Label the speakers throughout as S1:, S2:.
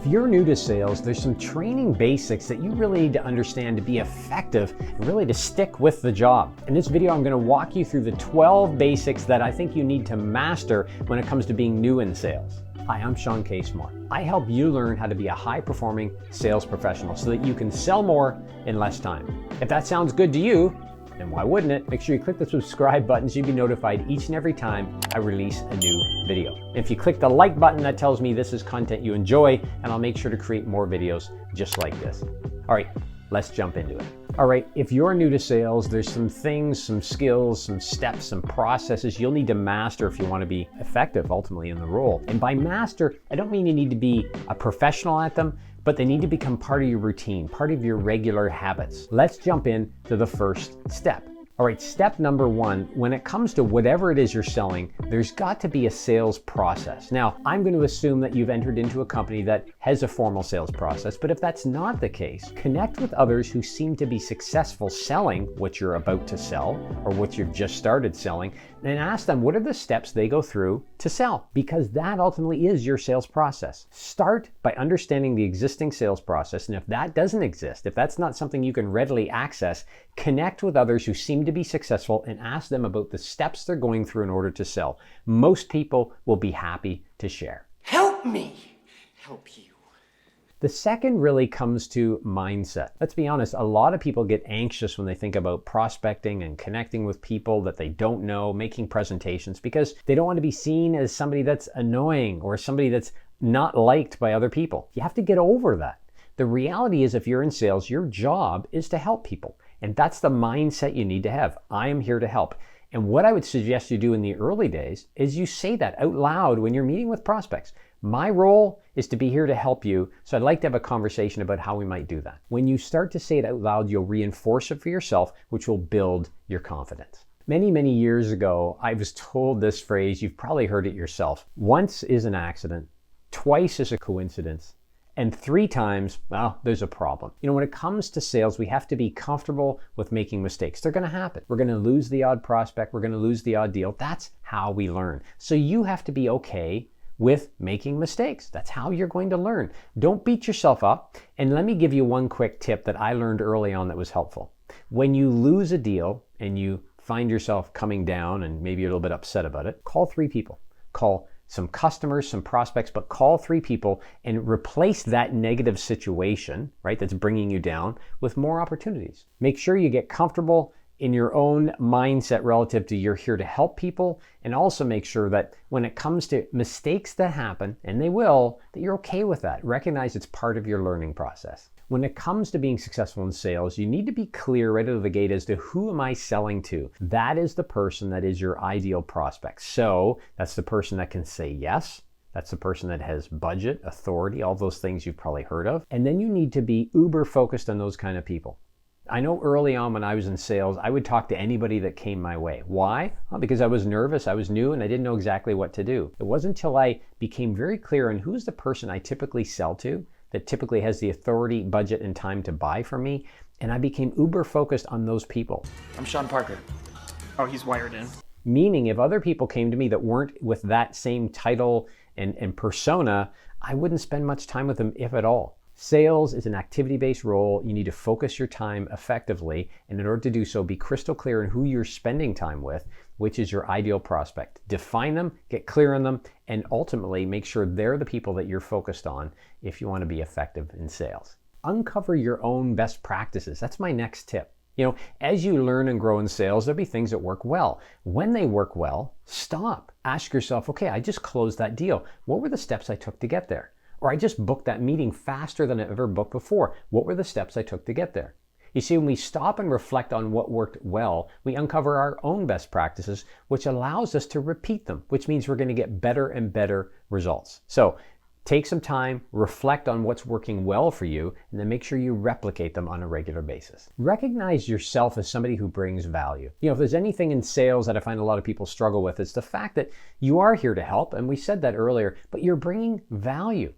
S1: If you're new to sales, there's some training basics that you really need to understand to be effective and really to stick with the job. In this video, I'm going to walk you through the 12 basics that I think you need to master when it comes to being new in sales. Hi, I'm Shawn Casemore. I help you learn how to be a high-performing sales professional so that you can sell more in less time. If that sounds good to you, then why wouldn't it? Make sure you click the subscribe button so you'll be notified each and every time I release a new video. And if you click the like button, that tells me this is content you enjoy, and I'll make sure to create more videos just like this. All right, let's jump into it. All right, if you're new to sales, there's some things, some skills, some steps, some processes you'll need to master if you want to be effective ultimately in the role. And by master, I don't mean you need to be a professional at them, but they need to become part of your routine, part of your regular habits. Let's jump in to the first step. All right, step number one, when it comes to whatever it is you're selling, there's got to be a sales process. Now, I'm going to assume that you've entered into a company that has a formal sales process, but if that's not the case, connect with others who seem to be successful selling what you're about to sell or what you've just started selling, and ask them what are the steps they go through to sell, because that ultimately is your sales process. Start by understanding the existing sales process, and if that doesn't exist, if that's not something you can readily access, connect with others who seem to be successful and ask them about the steps they're going through in order to sell. Most people will be happy to share.
S2: Help me help you.
S1: The second really comes to mindset. Let's be honest, a lot of people get anxious when they think about prospecting and connecting with people that they don't know, making presentations, because they don't want to be seen as somebody that's annoying or somebody that's not liked by other people. You have to get over that. The reality is if you're in sales, your job is to help people. And that's the mindset you need to have. I am here to help. And what I would suggest you do in the early days is you say that out loud when you're meeting with prospects. My role is to be here to help you, so I'd like to have a conversation about how we might do that. When you start to say it out loud, you'll reinforce it for yourself, which will build your confidence. Many, many years ago, I was told this phrase, you've probably heard it yourself. Once is an accident, twice is a coincidence, and 3 times, well, there's a problem. You know, when it comes to sales, we have to be comfortable with making mistakes. They're going to happen. We're going to lose the odd prospect. We're going to lose the odd deal. That's how we learn. So you have to be okay with making mistakes. That's how you're going to learn. Don't beat yourself up. And let me give you one quick tip that I learned early on that was helpful. When you lose a deal and you find yourself coming down and maybe you're a little bit upset about it, call 3 people. Call some customers, some prospects, but call 3 people and replace that negative situation, right, that's bringing you down with more opportunities. Make sure you get comfortable in your own mindset relative to you're here to help people, and also make sure that when it comes to mistakes that happen, and they will, that you're okay with that. Recognize it's part of your learning process. When it comes to being successful in sales, you need to be clear right out of the gate as to who am I selling to. That is the person that is your ideal prospect. So that's the person that can say yes. That's the person that has budget, authority, all those things you've probably heard of. And then you need to be uber focused on those kind of people. I know early on when I was in sales, I would talk to anybody that came my way. Why? Well, because I was nervous, I was new, and I didn't know exactly what to do. It wasn't until I became very clear on who's the person I typically sell to, that typically has the authority, budget, and time to buy from me, and I became uber focused on those people.
S2: I'm Sean Parker. Oh, he's wired in.
S1: Meaning if other people came to me that weren't with that same title and persona, I wouldn't spend much time with them, if at all. Sales is an activity-based role. You need to focus your time effectively, and in order to do so, be crystal clear in who you're spending time with, which is your ideal prospect. Define them, get clear on them, and ultimately make sure they're the people that you're focused on if you want to be effective in sales. Uncover your own best practices. That's my next tip. You know, as you learn and grow in sales, there'll be things that work well. When they work well, stop. Ask yourself, okay, I just closed that deal. What were the steps I took to get there? Or I just booked that meeting faster than I ever booked before. What were the steps I took to get there? You see, when we stop and reflect on what worked well, we uncover our own best practices, which allows us to repeat them, which means we're going to get better and better results. So take some time, reflect on what's working well for you, and then make sure you replicate them on a regular basis. Recognize yourself as somebody who brings value. You know, if there's anything in sales that I find a lot of people struggle with, it's the fact that you are here to help, and we said that earlier, but you're bringing value.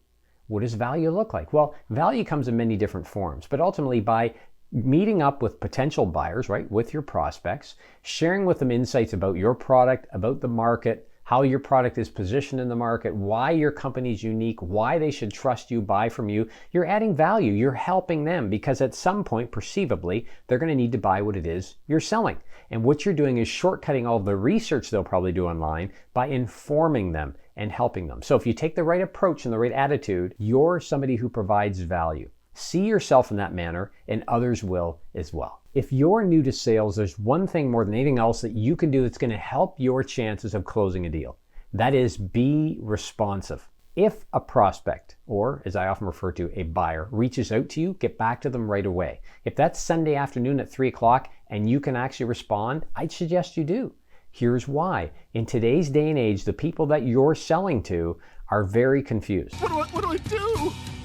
S1: What does value look like? Well, value comes in many different forms, but ultimately by meeting up with potential buyers, right, with your prospects, sharing with them insights about your product, about the market, how your product is positioned in the market, why your company is unique, why they should trust you, buy from you. You're adding value. You're helping them because at some point, perceivably, they're going to need to buy what it is you're selling. And what you're doing is shortcutting all the research they'll probably do online by informing them and helping them. So if you take the right approach and the right attitude, you're somebody who provides value. See yourself in that manner, and others will as well. If you're new to sales, there's one thing more than anything else that you can do that's going to help your chances of closing a deal. That is, be responsive. If a prospect, or as I often refer to, a buyer, reaches out to you, get back to them right away. If that's Sunday afternoon at 3 o'clock and you can actually respond, I'd suggest you do. Here's why. In today's day and age, the people that you're selling to are very confused.
S3: What do I do?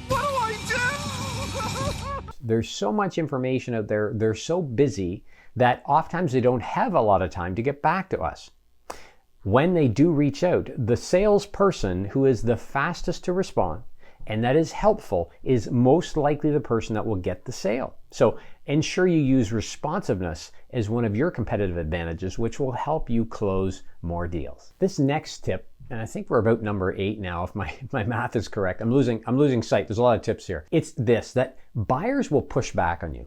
S3: What do I do?
S1: There's so much information out there. They're so busy that oftentimes they don't have a lot of time to get back to us. When they do reach out, the salesperson who is the fastest to respond and that is helpful is most likely the person that will get the sale. So ensure you use responsiveness as one of your competitive advantages, which will help you close more deals. This next tip, and I think we're about number 8 now, if my math is correct. I'm losing sight. There's a lot of tips here. It's this, that buyers will push back on you.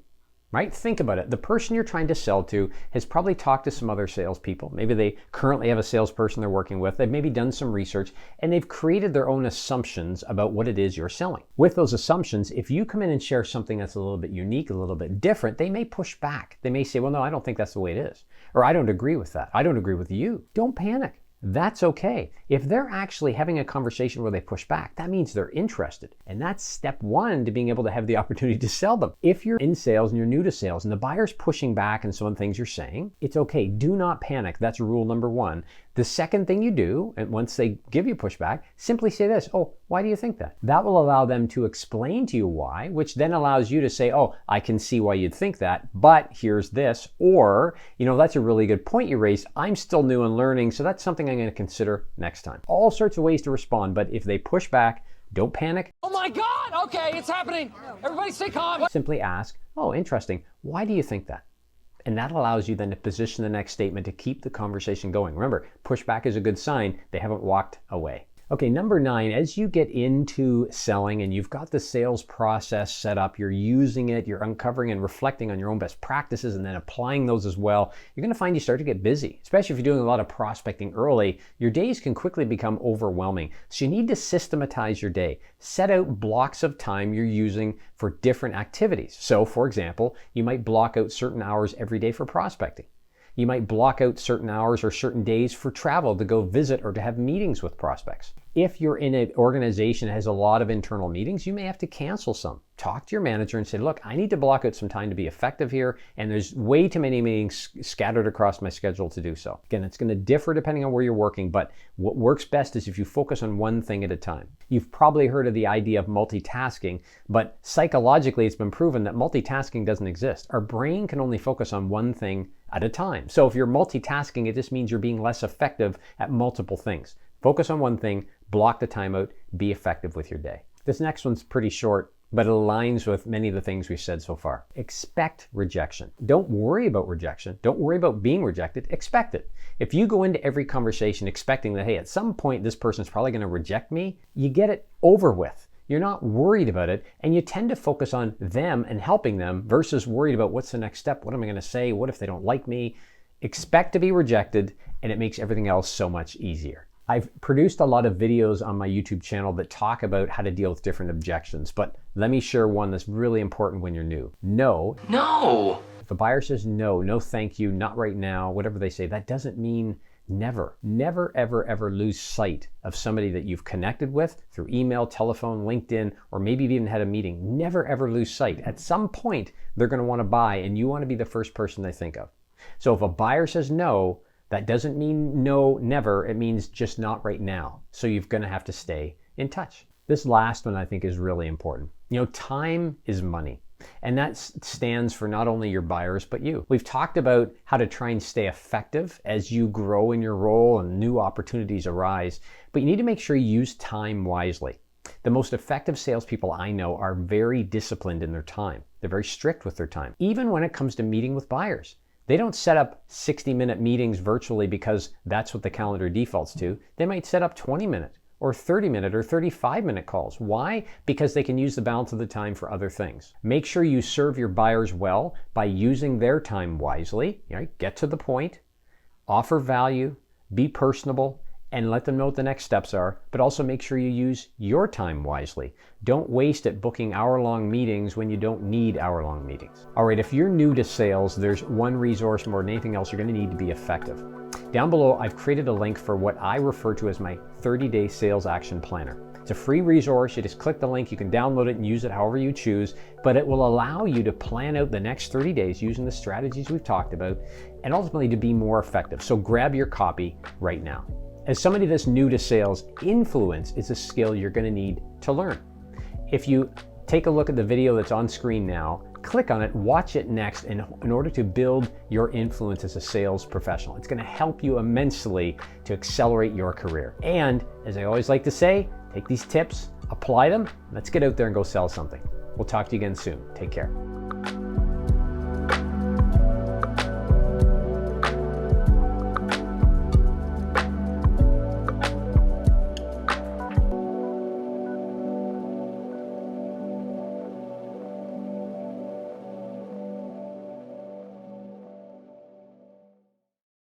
S1: Right? Think about it. The person you're trying to sell to has probably talked to some other salespeople. Maybe they currently have a salesperson they're working with. They've maybe done some research and they've created their own assumptions about what it is you're selling. With those assumptions, if you come in and share something that's a little bit unique, a little bit different, they may push back. They may say, well, no, I don't think that's the way it is. Or I don't agree with that. I don't agree with you. Don't panic. That's okay. If they're actually having a conversation where they push back, that means they're interested. And that's step 1 to being able to have the opportunity to sell them. If you're in sales and you're new to sales and the buyer's pushing back on some of the things you're saying, it's okay. Do not panic. That's rule number 1. The second thing you do, and once they give you pushback, simply say this, oh, why do you think that? That will allow them to explain to you why, which then allows you to say, oh, I can see why you'd think that, but here's this, or, that's a really good point you raised. I'm still new and learning, so that's something I'm going to consider next time. All sorts of ways to respond, but if they push back, don't panic.
S4: Oh my God, okay, it's happening. Everybody stay calm.
S1: Simply ask, oh, interesting, why do you think that? And that allows you then to position the next statement to keep the conversation going. Remember, pushback is a good sign. They haven't walked away. Okay, number 9, as you get into selling and you've got the sales process set up, you're using it, you're uncovering and reflecting on your own best practices and then applying those as well, you're going to find you start to get busy. Especially if you're doing a lot of prospecting early, your days can quickly become overwhelming. So you need to systematize your day. Set out blocks of time you're using for different activities. So, for example, you might block out certain hours every day for prospecting. You might block out certain hours or certain days for travel to go visit or to have meetings with prospects. If you're in an organization that has a lot of internal meetings, you may have to cancel some. Talk to your manager and say, look, I need to block out some time to be effective here, and there's way too many meetings scattered across my schedule to do so. Again, it's going to differ depending on where you're working, but what works best is if you focus on one thing at a time. You've probably heard of the idea of multitasking, but psychologically it's been proven that multitasking doesn't exist. Our brain can only focus on one thing at a time. So if you're multitasking, it just means you're being less effective at multiple things. Focus on one thing, block the time out, be effective with your day. This next one's pretty short, but it aligns with many of the things we've said so far. Expect rejection. Don't worry about rejection. Don't worry about being rejected. Expect it. If you go into every conversation expecting that, hey, at some point this person's probably going to reject me, you get it over with. You're not worried about it, and you tend to focus on them and helping them versus worried about what's the next step, what am I going to say, what if they don't like me. Expect to be rejected, and it makes everything else so much easier. I've produced a lot of videos on my YouTube channel that talk about how to deal with different objections, but let me share one that's really important when you're new. No. If a buyer says no, no thank you, not right now, whatever they say, that doesn't mean never. Never, ever, ever lose sight of somebody that you've connected with through email, telephone, LinkedIn, or maybe you've even had a meeting. Never, ever lose sight. At some point, they're going to want to buy, and you want to be the first person they think of. So if a buyer says no, that doesn't mean no, never. It means just not right now. So you're going to have to stay in touch. This last one I think is really important. Time is money. And that stands for not only your buyers, but you. We've talked about how to try and stay effective as you grow in your role and new opportunities arise, but you need to make sure you use time wisely. The most effective salespeople I know are very disciplined in their time. They're very strict with their time. Even when it comes to meeting with buyers, They don't set up 60-minute meetings virtually because that's what the calendar defaults to. They might set up 20-minute or 30-minute or 35-minute calls. Why? Because they can use the balance of the time for other things. Make sure you serve your buyers well by using their time wisely. Right? Get to the point, offer value, be personable, and let them know what the next steps are, but also make sure you use your time wisely. Don't waste it booking hour-long meetings when you don't need hour-long meetings. All right, if you're new to sales, there's one resource more than anything else you're gonna need to be effective. Down below, I've created a link for what I refer to as my 30-day sales action planner. It's a free resource. You just click the link, you can download it and use it however you choose, but it will allow you to plan out the next 30 days using the strategies we've talked about and ultimately to be more effective. So grab your copy right now. As somebody that's new to sales, influence is a skill you're going to need to learn. If you take a look at the video that's on screen now, click on it, watch it next in order to build your influence as a sales professional. It's going to help you immensely to accelerate your career. And as I always like to say, take these tips, apply them, let's get out there and go sell something. We'll talk to you again soon. Take care.